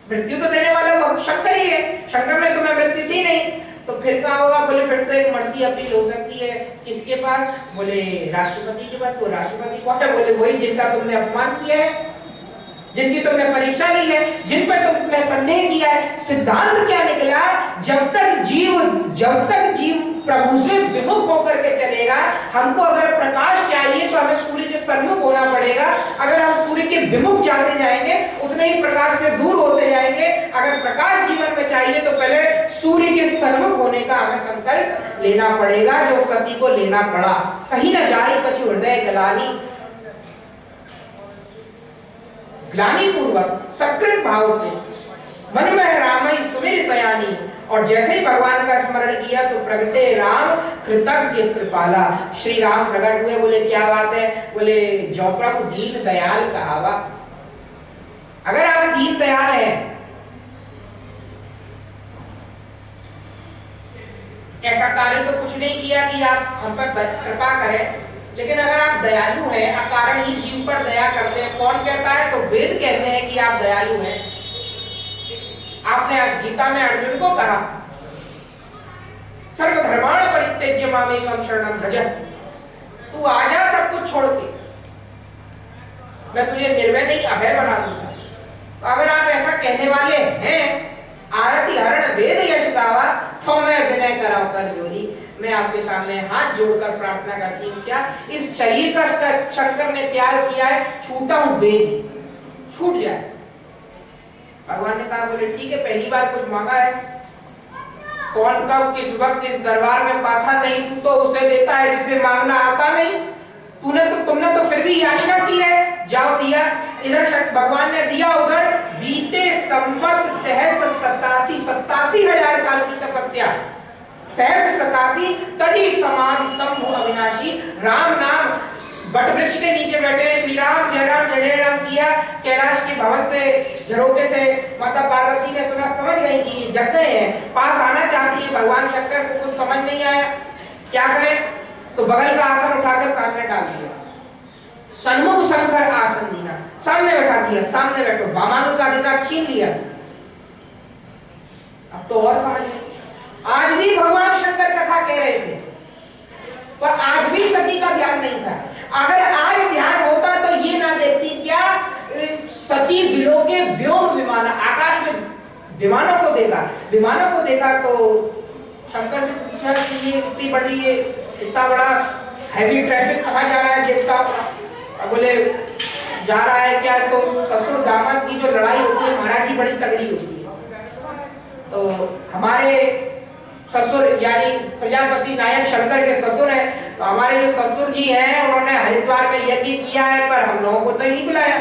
मृत्यु तो देने वाला शंकर ही है, शंकर ने तुम्हें मृत्यु दी नहीं, तो फिर क्या होगा? बोले फिर तो एक मर्सी अपील हो सकती है, किसके पास? बोले राष्ट्रपति के पास। वो राष्ट्रपति कौन है? बोले वही जिनका तुमने अपमान किया है, जिनकी तुमने परीक्षा ली है, जिन पर तुमने संदेह किया है। सिद्धांत क्या निकला? जब तक जीव प्रभु से विमुख होकर के चलेगा, हमको अगर प्रकाश चाहिए तो हमें सूर्य के सन्मुख होना पड़ेगा। अगर हम सूर्य के विमुख जाते जाएंगे उतने ही प्रकाश से दूर होते जाएंगे। अगर प्रकाश जीवन में चाहिए तो पहले सूर्य के सन्मुख होने का हमें संकल्प लेना पड़ेगा, जो सती को लेना पड़ा। कहीं न जाए कछु हृदय ग्लानि पूर्वक सकृत भाव से मन में रामई सुमिर सयानी। और जैसे ही भगवान का स्मरण किया तो प्रगटे राम कृतज्ञ कृपाला। श्री राम प्रकट हुए, बोले क्या बात है? बोले जो प्रभु दीन दयाल कहावा। अगर आप दीन दयाल हैं, ऐसा कार्य तो कुछ नहीं किया कि आप हम पर कृपा करें, लेकिन अगर आप दयालु हैं, अकारण ही जीव पर दया करते हैं। कौन कहता है? तो वेद कहते हैं कि आप दयालु हैं। आपने गीता में अर्जुन को कहा, सर्वधर्माण परित्यज्य मामेकं शरणं व्रज। तू आजा सब कुछ छोड़ के, मैं तुझे निर्भय नहीं अभय बना दूंगा। तो अगर आप ऐसा कहने वाले हैं, आरती हरण वेद यश गावा, तो मैं विनय कराऊं कर जोरी। मैं आपके सामने हाथ जोड़कर प्रार्थना करती हूँ, क्या इस शरीर का शंकर ने त्याग किया है, छूटा हूं वेद, छूट जाए। भगवान ने कहा, बोले ठीक है, पहली बार कुछ मांगा है, कौन कब किस वक्त इस दरबार में पाथा नहीं, तू तो उसे देता है जिसे मांगना आता नहीं। तुमने तो फिर भी याचना की है, जाओ दिया। इधर भगवान ने दिया, उधर बीते संवत सहस्र 87,000 साल की तपस्या, सहस्र 87 तजी समाधि संभु अविनाशी। राम नाम बट वृक्ष के नीचे बैठे श्री राम जय राम किया। कैलाश के भवन से, झरोके से माता पार्वती ने सुना, समझ गई कि जग गए हैं, पास आना चाहती है। भगवान शंकर को कुछ समझ नहीं आया, क्या करें? तो बगल का आसन उठाकर सामने डाल दिया। सन्मुख शंकर आसन दीना, सामने बैठा दिया, सामने बैठो, वामांग का अधिकार छीन लिया। अब तो और समझ में, आज भी भगवान शंकर कथा कह रहे थे, पर आज भी सती का ध्यान नहीं था। अगर आज ध्यान होता तो ये ना देखती क्या, सती बिलोके व्योम विमान, आकाश में विमानों को देखा, विमानों को देखा तो शंकर से पूछा कि ये इतनी बड़ी, ये इतना बड़ा हैवी ट्रैफिक कहाँ जा रहा है देखता हूँ। बोले जा रहा है क्या, तो ससुर दामाद की जो लड़ाई होती है महाराज जी बड़ी तगड़ी होती है। तो हमारे ससुर यानी प्रजापति नायक शंकर के ससुर हैं, तो हमारे जो ससुर जी हैं उन्होंने हरिद्वार में यज्ञ किया है, पर हम लोगों को तो नहीं बुलाया।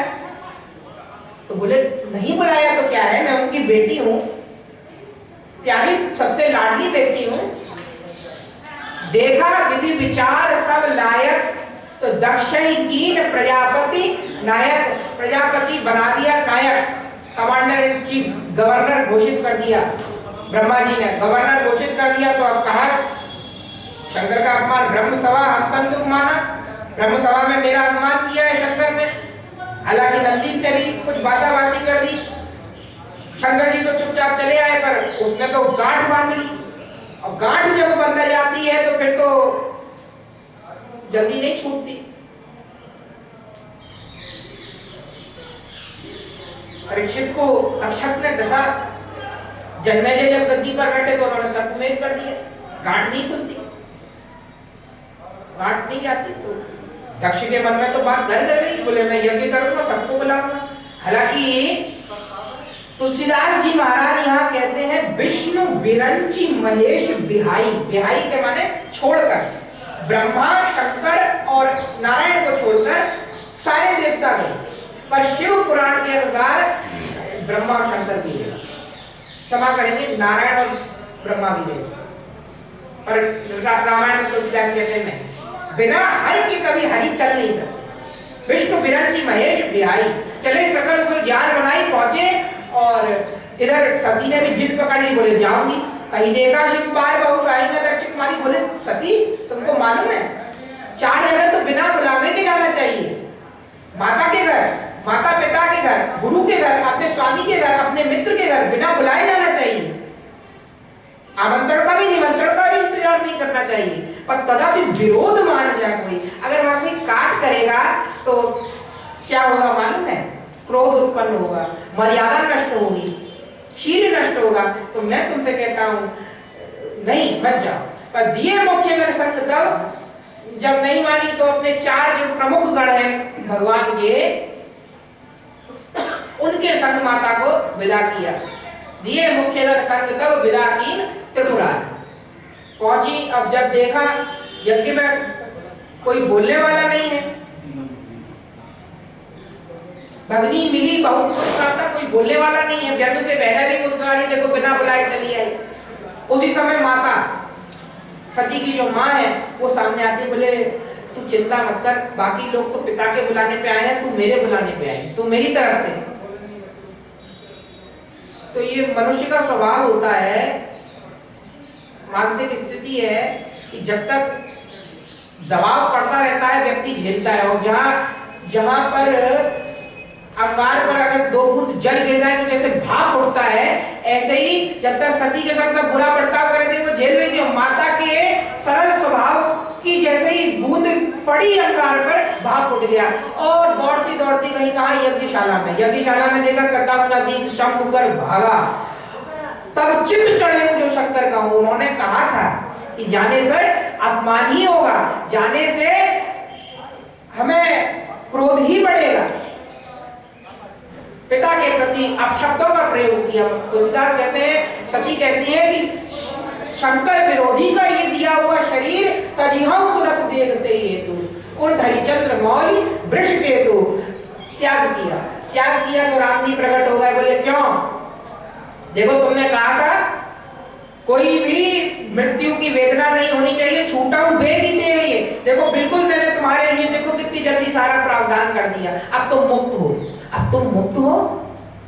तो बोले नहीं बुलाया तो क्या है, मैं उनकी बेटी हूँ, प्यारी सबसे लाडली बेटी हूँ। देखा विधि विचार सब लायक, तो दक्षिण प्रजापति नायक, प्रजापति बना दिया नायक, कमांडर इन चीफ, गवर्नर घोषित कर दिया। ब्रह्मा जी ने गवर्नर घोषित कर दिया। तो अब कहा शंकर का अपमान, ब्रह्म सभा हम संतुक माना, ब्रह्म सभा में मेरा अपमान किया है शंकर ने। हालांकि नंदी ने भी कुछ बातें कर दी, शंकर जी तो चुपचाप चले आए, पर उसने तो गांठ बांध ली। और गांठ जब बंध जाती है तो फिर तो जल्दी नहीं छूटती। परीक्षित को तक्षक ने दशा, जन्मेजय जब गद्दी पर बैठे तो उन्होंने सर्पमेध कर दिया, गांठ नहीं खुलती, गांठ नहीं जाती। तो दक्ष के मन में तो बात घर कर गई, बोले मैं यज्ञ करूंगा, सबको बुलाऊंगा। हालांकि तुलसीदास जी महाराज यहाँ कहते हैं विष्णु विरंची महेश बिहाई, बिहाई के माने छोड़कर, ब्रह्मा शंकर और नारायण को छोड़कर सारे देवता गए, पर शिव पुराण के अनुसार ब्रह्मा और शंकर भी गए। क्षमा करेंगे, नारायण और ब्रह्मा भी गए, पर रामायण में तुलसीदास कहते हैं नहीं, बिना हर के कभी हरि चल नहीं सकते। विष्णु विरंची महेश बिहाई, चले सकल सुर ज्ञान बनाई पहुंचे। और इधर सती ने भी जिद पकड़ ली, बोले जाऊंगी। कहीं देखा शिव बार बहु राई न दक्ष कुमारी, बोले सती तुमको मालूम है 4 जगह तो बिना बुलावे के जाना चाहिए, माता के घर, माता पिता के घर, गुरु के घर, अपने स्वामी के घर, अपने मित्र के घर, बिना बुलाए जाना चाहिए। आमंत्रण का भी निमंत्रण का भी इंतजार नहीं करना चाहिए। पर तथापि विरोध मान जाए कोई, अगर वहां कोई काट करेगा तो क्या होगा मालूम है, क्रोध उत्पन्न होगा, मर्यादा नष्ट होगी, शील नष्ट होगा। तो मैं तुमसे कहता हूं नहीं मत जाओ। पर दिए मुख्य गण संग तब, जब नहीं मानी तो अपने 4 जो प्रमुख गण हैं भगवान के, उनके संग माता को विदा किया। दिए मुख्य गण संग तब विदा की त्रिपुरा पहुंची। अब जब देखा यज्ञ में कोई बोलने वाला नहीं है, भगनी मिली बहुत मुस्कुराता, कोई बोलने वाला नहीं है, व्यंग से बहना भी मुस्कुरा रही, देखो बिना बुलाए चली आई। उसी समय माता सती की जो माँ है वो सामने आती, बोले तू चिंता मत कर, बाकी लोग तो पिता के बुलाने पे आए हैं, तू मेरे बुलाने पे आई, तू मेरी तरफ से। तो ये मनुष्य का स्वभाव होता है, मानसिक स्थिति है कि जब तक दबाव पड़ता रहता है व्यक्ति झेलता है। और जहां पर अंगार पर अगर 2 बूंद जल गिर जाए तो जैसे भाप उठता है, ऐसे ही जब तक सती के साथ सब बुरा बर्ताव कर रहे थे वो झेल रही थी। माता के सरल स्वभाव की जैसे ही बूंद पड़ी अंगार पर, भाप उठ गया और दौड़ती दौड़ती कहीं कहा यज्ञशाला में, यज्ञशाला में देखा कथा नदी शंख कर भागा। तब चित्त चढ़े जो शंकर का, उन्होंने कहा था कि जाने से अपमान ही होगा, जाने से हमें क्रोध ही बढ़ेगा। पिता के प्रति अपशब्दों का प्रयोग किया। तुलसीदास कहते हैं, सती कहती है कि शंकर विरोधी का ये दिया हुआ शरीर तजिहं तुरत देखते ही हेतु उर्धरि चंद्र मौलि वृष केतु त्याग किया तो राम जी प्रकट हो गए। बोले क्यों? देखो तुमने कहा था कोई भी मृत्यु की वेदना नहीं होनी चाहिए, छूटा हूं बेग ही दे गई है, देखो बिल्कुल मैंने तुम्हारे लिए देखो कितनी जल्दी सारा प्रावधान कर दिया, अब तुम मुक्त हो। अब तुम मुक्त हो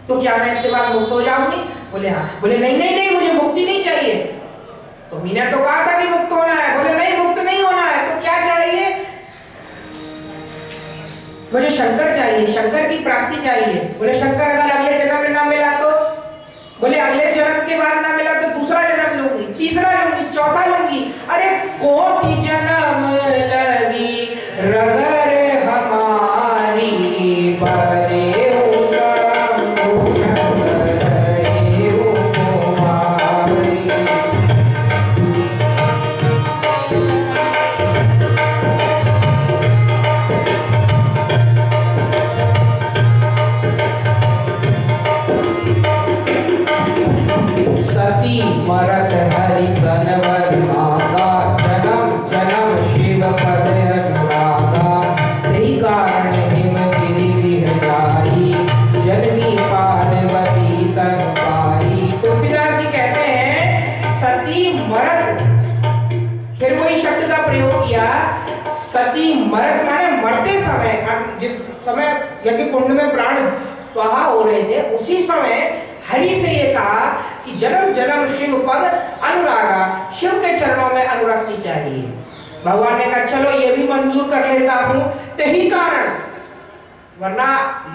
तो क्या मैं इसके बाद मुक्त हो जाऊंगी? बोले हाँ। बोले नहीं नहीं नहीं, मुझे मुक्ति नहीं चाहिए। तो मीना तो कहा था कि मुक्त होना है। बोले नहीं, मुक्त नहीं होना है, तो क्या चाहिए? मुझे शंकर चाहिए, शंकर की प्राप्ति चाहिए। बोले शंकर अगर अगले जन्म में ना मिला तो? बोले अगले जन्म के बाद ना मिला तो दूसरा जन्म लूंगी, तीसरा लूंगी, चौथा लूंगी। अरे कोटि जन्म लगी रगर हमारी, परे हो शंभु नगरे हो कुमारी। सती मरत हरि सनवर भागा, जन्म जन्म शिव पद अनुरागा। तेहि कारण हिमगिरि गृह जाई, जन्मी पार्वती तन पाई। तुलसीदास जी कहते हैं सती मरत, फिर वही शब्द का प्रयोग किया। सती मरत माने मरते समय, जिस समय यज्ञ कुंड में प्राण स्वाहा हो रहे थे उसी समय हरि से ये कहा कि जन्म जन्म शिव पद अनुरागा, शिव के चरणों में अनुरक्ति चाहिए। भगवान ने कहा चलो ये भी मंजूर कर लेता हूं, तेहि कारण, वरना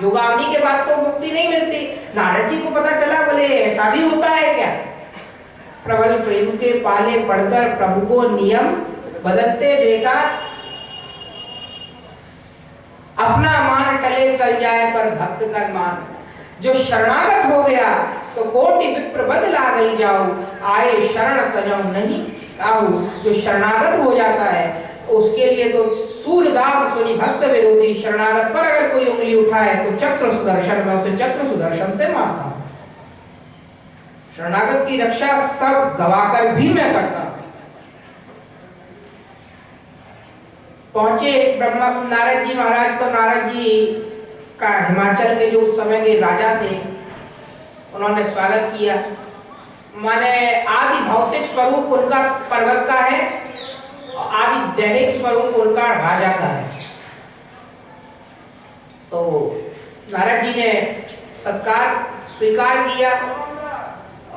योगाग्नि के बाद तो मुक्ति नहीं मिलती। नारद जी को पता चला, बोले ऐसा भी होता है क्या? प्रबल प्रेम के पाले पढ़कर प्रभु को नियम बदलते देखा, अपना मान टले टल जाए पर भक्त का मान। जो शरणागत हो गया तो कोटि विप्र बदला गई जाओ, आए शरण तजऊ नहीं काहू। जो शरणागत हो जाता है उसके लिए तो सूरदास सुनी भक्त विरोधी, शरणागत पर अगर कोई उंगली उठाए तो चक्र सुदर्शन, में उसे चक्र सुदर्शन से मारता हूं। शरणागत की रक्षा सब गवाकर भी मैं करता हूं। पहुंचे ब्रह्मा नारद जी महाराज, तो नारद जी का हिमाचल के जो उस समय के राजा थे उन्होंने स्वागत किया। माने आदि भौतिक स्वरूप उनका पर्वत का है और आदि दैहिक स्वरूप उनका राजा का है। तो नारद जी ने सत्कार स्वीकार किया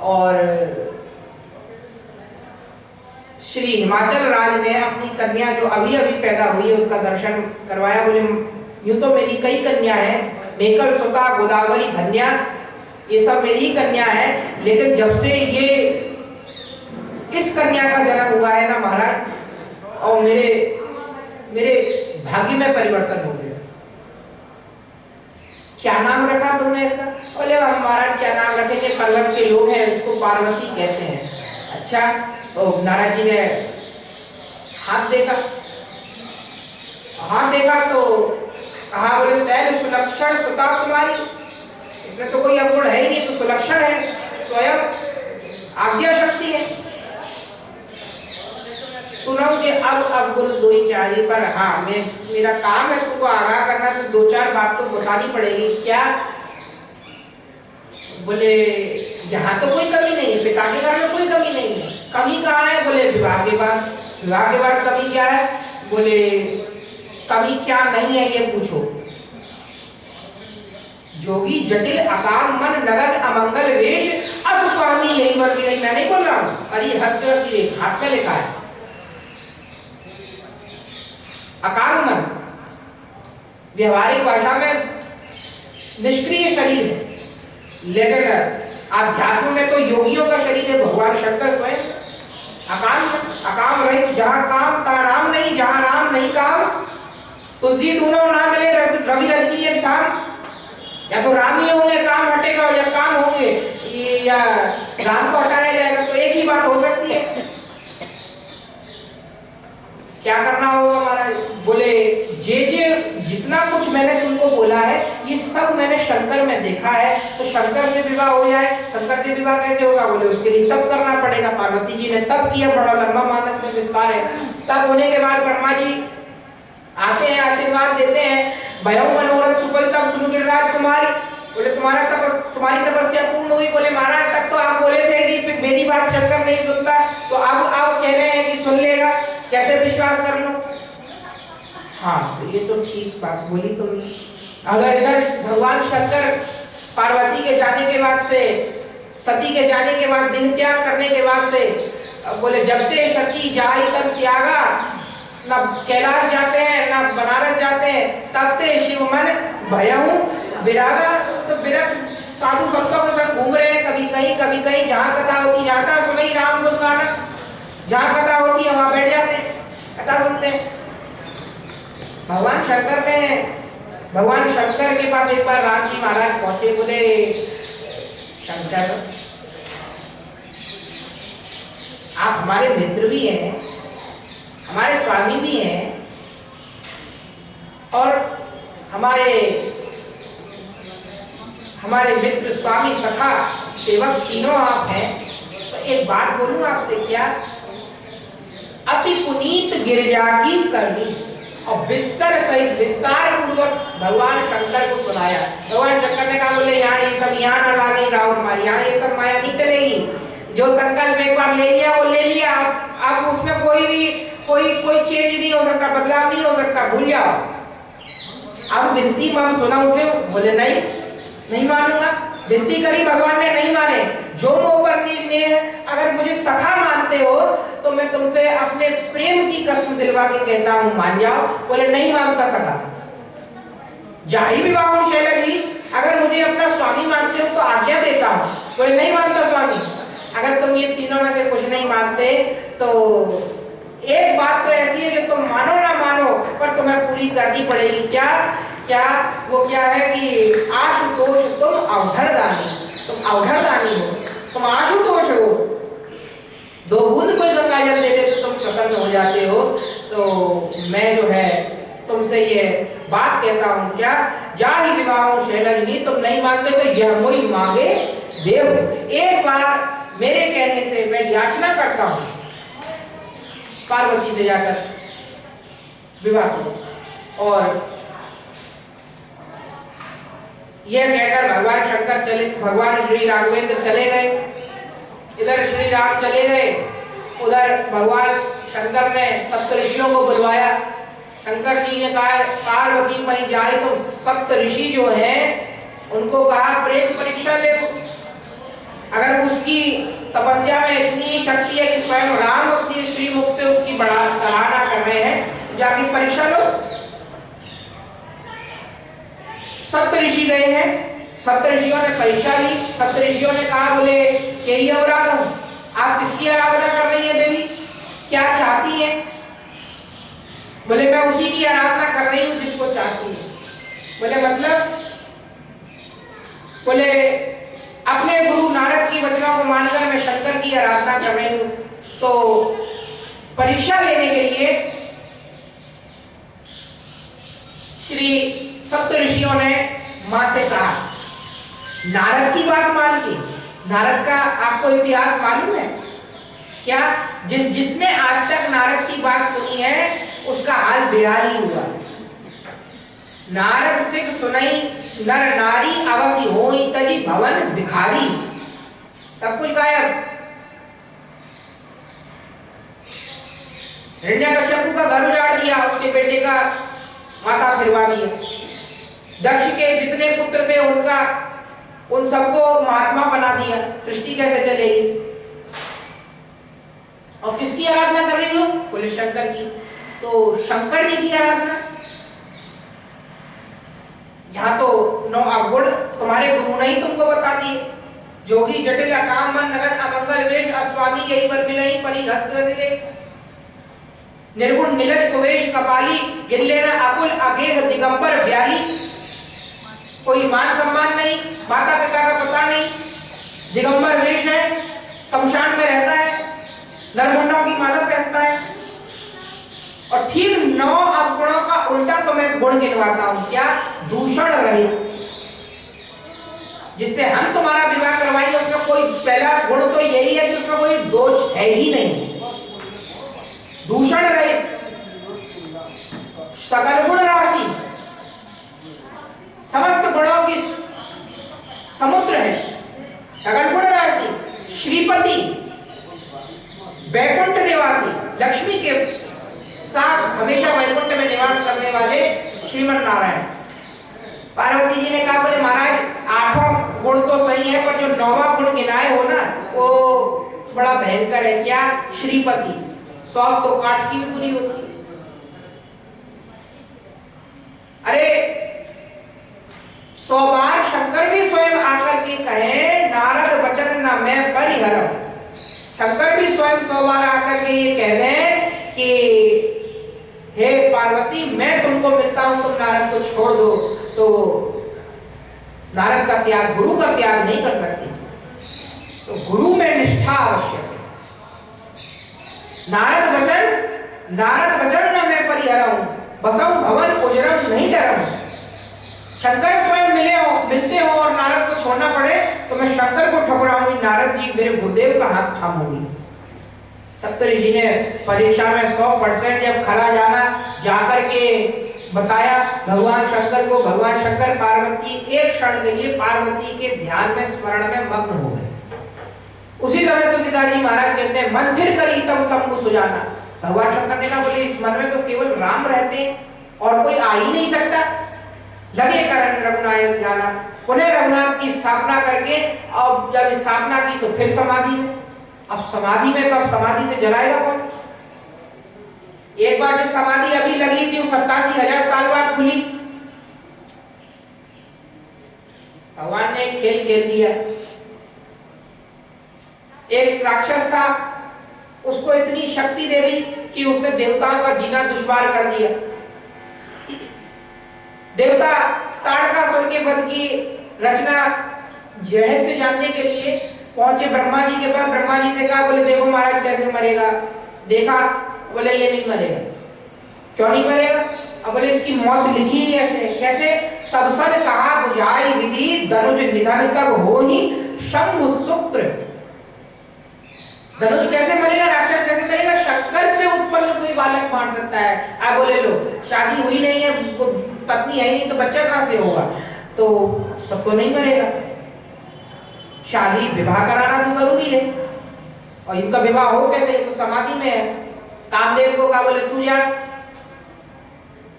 और श्री हिमाचल राज ने अपनी कन्या जो अभी अभी पैदा हुई है उसका दर्शन करवाया। बोले यूं तो मेरी कई कन्या है, मेकल सुता गोदावरी धन्या, ये सब मेरी ही कन्या है, लेकिन जब से ये इस कन्या का जन्म हुआ है ना महाराज, और मेरे भाग्य में परिवर्तन हो गया। क्या नाम रखा तुमने इसका? बोले हम महाराज क्या नाम रखेंगे, पर्वत के लोग हैं इसको पार्वती कहते हैं। अच्छा, तो नारद जी ने हाथ देखा तो कहा, बोले शैल सुलक्षण सुता कुमारी, इसमें तो कोई अवगुण है ही नहीं, तो सुलक्षण है, स्वयं आज्ञा शक्ति है। सुनो जी अब अवगुण दो ही चाहिए, पर हाँ मेरा काम है तुमको आगाह करना, तो दो चार बात तो बतानी पड़ेगी। क्या? बोले यहाँ तो कोई कमी नहीं है, पिता के घर में कोई कमी नहीं है। कमी कहाँ है? बोले विवाह के बाद। विवाह के बाद कमी क्या है? बोले कमी क्या नहीं है ये पूछो। जोगी जटिल अकाम मन नगन अमंगल वेश, अस स्वामी यही वर्ग नहीं, मैं नहीं बोल रहा हूं, अरे हंसते हंसी हाथ में लिखा है। अकाम मन व्यवहारिक भाषा में निष्क्रिय शरीर है, लेकिन आध्यात्म में तो योगियों का शरीर है, भगवान शंकर स्वयं। अकाम रहित जहां काम ता राम नहीं, जहां राम नहीं काम तुलसी दोनों ना मिले रवि रजनी एक काम। या तो राम ही होंगे काम हटेगा, या काम होंगे या राम को हटाया जाएगा, तो एक ही बात हो सकती है। क्या करना होगा महाराज? बोले जितना कुछ मैंने तुमको बोला है ये सब मैंने शंकर में देखा है, तो शंकर से विवाह हो जाए। शंकर से विवाह कैसे होगा? बोले उसके लिए तप करना पड़ेगा। पार्वती जी ने तप किया, बड़ा लंबा मानस में विस्तार है। तब होने के बाद ब्रह्मा जी आते हैं, आशीर्वाद देते हैं, भयउ मनोरथ सुफल तब सुनु गिरिराज कुमारी। बोले तुम्हारी तपस्या पूर्ण हुई। बोले महाराज तब तो आप बोले थे कि मेरी बात शंकर नहीं सुनता, तो अब आप कह रहे हैं कि सुन लेगा, कैसे विश्वास कर लूं? हाँ, तो ये तो ठीक बात बोली तुमने। अगर इधर भगवान शंकर पार्वती के जाने के बाद से, सती के जाने के बाद, देह त्याग करने के बाद से बोले जब ते सती जाई तब त्यागा, ना कैलाश जाते हैं ना बनारस जाते हैं, तब ते शिव मन भयहु विरागा। तो विरक्त साधु संतों के संग घूम रहे हैं, कभी कहीं जहाँ कथा होती जाता है सुनई राम गुण गाना, जहाँ कथा होती है वहां बैठ जाते हैं, कथा सुनते हैं। भगवान शंकर के पास एक बार राम जी महाराज पहुंचे, बोले शंकर आप हमारे मित्र भी हैं, हमारे स्वामी भी हैं, और हमारे मित्र स्वामी सखा सेवक तीनों आप हैं। तो एक बात बोलूं आपसे, क्या अति पुनीत गिरिजा की करनी, और विस्तार सहित विस्तार पूर्वक भगवान शंकर को सुनाया। भगवान शंकर ने कहा, बोले यहाँ ये सब यहाँ न लागे राहुल माया, यहाँ ये सब माया नहीं चलेगी। जो संकल्प एक बार ले लिया वो ले लिया, अब उसमें कोई चेंज नहीं हो सकता, बदलाव नहीं हो सकता, भूल जाओ। अब विनती मम सुना उसे, बोले नहीं मानूंगा। विनती करी, भगवान ने नहीं माने। जो मुंह पर ने अगर मुझे सखा मानते हो तो मैं तुमसे अपने प्रेम की कसम दिलवा के कहता हूं, मान जाओ। बोले नहीं मानता सखा। जाहि विवाह शैलजी, अगर मुझे अपना स्वामी मानते हो तो आज्ञा देता हूं। बोले नहीं मानता स्वामी। अगर तुम ये तीनों में से कुछ नहीं मानते तो एक बात तो ऐसी है जो तुम मानो ना मानो पर तुम्हें पूरी करनी पड़ेगी। वो क्या है कि आशुतोष तुम अवधरदानी, तुम अवधरदानी हो, तुम आशुतोष हो। 2 बूंद कोई गंगा जल दे दे तो तुम प्रसन्न हो जाते हो। तो मैं जो है तुमसे ये बात कहता हूँ, क्या जाहि विवाह शैलजी, तुम नहीं मानते तो यह मोई मांगे देव। एक बार मेरे कहने से मैं याचना करता हूँ, पार्वती से जाकर विवाह करो। और यह कहकर भगवान श्री राघवेंद्र चले गए। इधर श्री राम चले गए, उधर भगवान शंकर ने सप्तऋषियों को बुलवाया। शंकर जी ने कहा, पार्वती पही जाए तो सप्तऋषि जो हैं उनको कहा प्रेम परीक्षा ले। अगर उसकी तपस्या में इतनी शक्ति है कि स्वयं राम अपनी श्रीमुख से उसकी बड़ा सराहना कर रहे हैं, जाके परीक्षा लो। सप्तऋषि गए हैं, सप्तऋषियों ने परीक्षा ली। सप्तऋषियों ने कहा, बोले कि यही आराधना हूं, आप किसकी आराधना कर रही है देवी, क्या चाहती है? बोले मैं उसी की आराधना कर रही हूं जिसको चाहती है। बोले मतलब? बोले अपने गुरु नारद की वचनों को मानकर मैं शंकर की आराधना कर रही हूं। तो परीक्षा लेने के लिए श्री सप्तऋषियों ने मां से कहा, नारद की बात मान के। नारद का आपको इतिहास मालूम है क्या? जिसने आज तक नारद की बात सुनी है उसका हाल बेहाल ही हुआ। नारद सिख सुनई नर नारी अवसी होई तजी भवन भिखारी, सब कुछ गायब। हिरण्यकश्यप का घर उजाड़ दिया, उसके बेटे का माथा फिरवा दिया। दक्ष के जितने पुत्र थे उन सबको महात्मा बना दिया। सृष्टि कैसे चलेगी? और किसकी आराधना कर रही हो? बोले शंकर की। तो शंकर जी की आराधना। यहाँ तो 9 अवगुण तुम्हारे गुरु ने ही तुमको बता दिए। जोगी जटिल काम मन नगन अमंगल वेश, अस्वामी यही बर मिलई परी हस्त गिरे। निर्गुण नीलज कुवेश कपाली, गिल्ले न अकुल अगेग दिगंबर ब्याली। कोई मान सम्मान नहीं, माता पिता का पता नहीं, दिगंबर वेश है, शमशान में रहता है, नरमुंडों की माला पहनता है। और ठीक 9 अवगुणों का उल्टा तो मैं गुण गिनवाता हूं, क्या? दूषण रहित। जिससे हम तुम्हारा विवाह करवाएंगे उसमें कोई पहला गुण तो यही है कि उसमें कोई दोष है ही नहीं। दूषण रहित, सकल गुण राशि, समस्त गुणों की समुद्र है, सकल गुण राशि, श्रीपति, वैकुंठ निवासी, लक्ष्मी के साथ हमेशा वैकुंठ में निवास करने वाले श्रीमन नारायण। पार्वती जी ने कहा, बोले महाराज 8 गुण तो सही है पर जो 9वां गुण गिनाए हो ना वो बड़ा भयंकर है। क्या? श्रीपति। सौंफ तो काठ की भी पूरी होती है, अरे 100 बार शंकर भी स्वयं आकर के कहे नारद वचन न मैं परिहरम। शंकर भी स्वयं 100 बार आकर के ये कह दें कि हे पार्वती मैं तुमको मिलता हूं, तुम नारद को छोड़ दो, तो नारद का त्याग, गुरु का त्याग नहीं कर सकती। तो गुरु में निष्ठा आवश्यक है। नारद वचन न मैं परिहरम बसम भवन उजरम नहीं डरम। शंकर स्वयं मिलते हो और नारद को छोड़ना पड़े तो मैं शंकर को ठुकराऊंगी, नारद जी मेरे गुरुदेव का हाथ थामूंगी। सप्तऋषि ने परीक्षा में 100% जब खरा जाना जाकर के बताया भगवान शंकर को, भगवान शंकर पार्वती एक क्षण के लिए पार्वती के ध्यान में स्मरण में मग्न हो गए। उसी समय तुलसीदास जी महाराज कहते हैं मन स्थिर करी तब शंभु सुजाना। भगवान शंकर ने कहा बोले इस मन में तो केवल राम रहते और कोई आ ही नहीं सकता। लगे करण रघुनाथ जाना, पुनः रघुनाथ की स्थापना करके अब जब स्थापना की तो फिर समाधि में। अब समाधि में तो अब समाधि से जलाएगा कौन? एक बार जो समाधि अभी लगी थी 87,000 साल बाद खुली। भगवान ने एक खेल खेल दिया। एक राक्षस था, उसको इतनी शक्ति दे दी कि उसने देवताओं का जीना दुश्वार कर दिया। देवता ताड़कासुर के वध की रचना रहस्य जानने के लिए पहुंचे ब्रह्मा जी के पास। ब्रह्मा जी से कहा बोले देखो महाराज कैसे मरेगा। देखा, बोले ये नहीं मरेगा। क्यों नहीं मरेगा? अब बोले इसकी मौत लिखी है कैसे? सब सद कहा बुझाई विधि धनुज निधन तब हो ही शंभु शुक्र। धनुष कैसे मरेगा? राक्षस कैसे मरेगा? शंकर से उत्पन्न कोई बालक मार सकता है। आप बोले लो शादी हुई नहीं है, पत्नी है नहीं, तो बच्चा कहां से होगा? तो तब तो नहीं मरेगा। शादी विवाह कराना तो जरूरी है और इनका विवाह हो कैसे? तो समाधि में है। कामदेव को कहा बोले तू जा।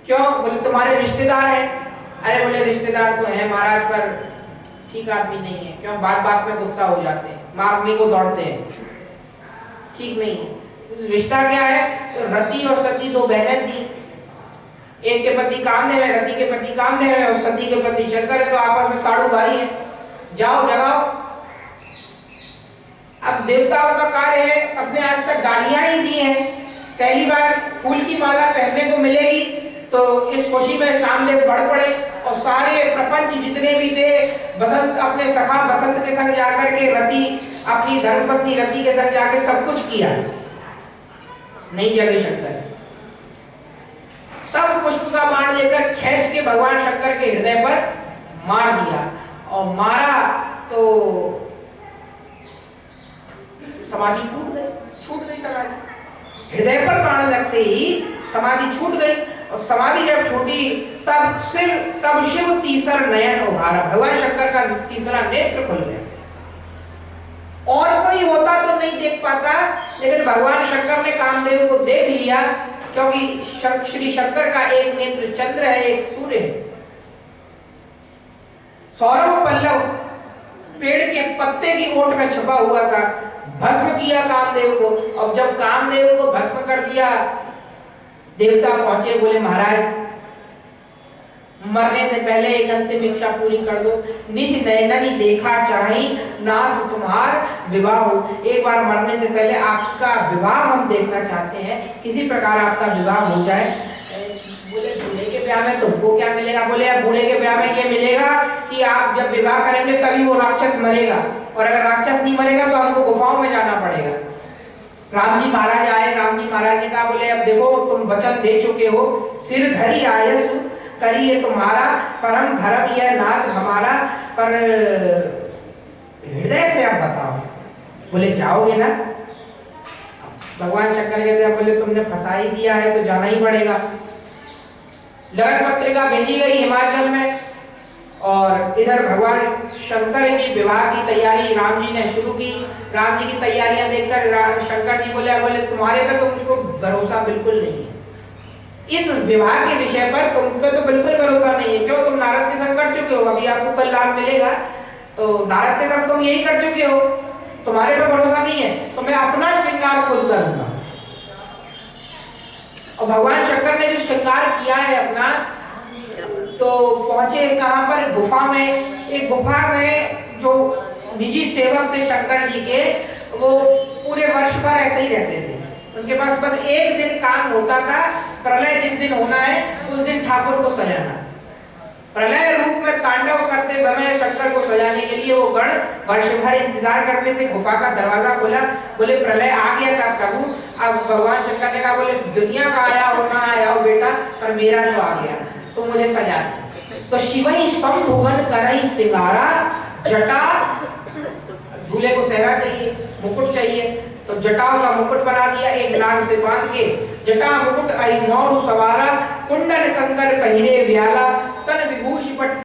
क्यों? बोले तुम्हारे रिश्तेदार हैं। अरे बोले रिश्तेदार तो हैं महाराज, पर ठीक आदमी नहीं है। क्यों? बात बात में गुस्सा हो जाते हैं, मारने को दौड़ते हैं, ठीक नहीं है। रिश्ता क्या है? तो रति और सती दो बहनें थी। एक के पति कामदेव है, रति के पति कामदेव है और सती के पति शंकर है, तो आपस में साड़ू भाई है। जाओ जगाओ। अब देवताओं का कार्य है, सबने आज तक गालियां ही दी हैं। पहली बार फूल की माला पहनने को मिलेगी तो इस खुशी में कामदेव बढ़ पड़े और सारे प्रपंच जितने भी थे बसंत अपने सखा बसंत के संग जाकर के रति अपनी धर्मपत्नी रति के संग जाके सब कुछ किया, नहीं जगे शंकर। तब पुष्प का बाण लेकर खींच के भगवान शंकर के हृदय पर मार दिया और मारा तो समाधि छूट गई समाधि। हृदय पर बाण लगते ही समाधि छूट गई और समाधि जब छूटी तब शिव तीसर नयन उभारा। भगवान शंकर का तीसरा नेत्र खुल गया। और कोई होता तो नहीं देख पाता, लेकिन भगवान शंकर ने कामदेव को देख लिया, क्योंकि श्री शंकर का एक नेत्र चंद्र है, एक सूर्य है। सौरभ पल्लव पेड़ के पत्ते की ओट में छुपा हुआ था। भस्म किया कामदेव को, और जब कामदेव को भस्म कर दिया देवता पहुंचे, बोले महाराज मरने से पहले एक अंतिम इच्छा पूरी कर दो। निज नयननि देखा चाहि नाथ तुम्हार विवाह हो। एक बार मरने से पहले आपका विवाह हम देखना चाहते हैं, किसी प्रकार आपका विवाह हो जाए। बोले बूढ़े के ब्याह में तुमको क्या मिलेगा? बोले अब बूढ़े के ब्याह में ये मिलेगा कि आप जब विवाह करेंगे तभी वो राक्षस मरेगा, और अगर राक्षस नहीं मरेगा तो हमको गुफाओं में जाना पड़ेगा। राम जी महाराज आए। राम जी महाराज ने कहा बोले अब देखो तुम वचन दे चुके हो, सिर धरी आयसु करिए तुम्हारा, परम धर्म यह नाथ हमारा, पर हृदय से अब बताओ। बोले जाओगे ना? भगवान शंकर कहते हैं बोले तुमने फंसा ही दिया है तो जाना ही पड़ेगा। लगन पत्रिका भेजी गई हिमाचल में और इधर भगवान शंकर की विवाह की तैयारी राम जी ने शुरू की। राम जी की तैयारियां देखकर शंकर जी बोले तुम्हारे पे तो मुझको भरोसा बिल्कुल नहीं है, इस विवाह के विषय पर तुम पे तो बिल्कुल भरोसा नहीं है। क्यों? तुम नारद के संग कर चुके हो, अभी आपको कल लाभ मिलेगा, तो नारद के संग तुम यही कर चुके हो, तुम्हारे पे भरोसा नहीं है, तो मैं अपना श्रृंगार खुद करूंगा। और भगवान शंकर ने जो श्रृंगार किया है अपना, तो पहुंचे कहां पर, गुफा में। एक गुफा में जो निजी सेवक थे शंकर जी के, वो पूरे वर्ष भर ऐसे ही रहते थे। उनके पास बस एक दिन काम होता था, प्रलय जिस दिन होना है उस दिन ठाकुर को सजाना। प्रलय रूप में तांडव करते समय शंकर को सजाने के लिए वो गण वर्ष भर इंतजार करते थे। गुफा का दरवाजा खोला, बोले प्रलय आ गया था प्रभु। अब भगवान शंकर ने कहा, बोले दुनिया का आया होना आया हो बेटा, पर मेरा तो आ गया, तो मुझे सजा दे। तो शिवई स्वम भुवन करई सिंगारा, जटा, दूल्हे को सेहरा चाहिए, मुकुट चाहिए, तो जटाओं का मुकुट बना दिया, एक नाग से बांध के। जटा मुकुट आई मोर सवारा, कुंडल कंकर पहिरे व्याला, तन विभूषि पट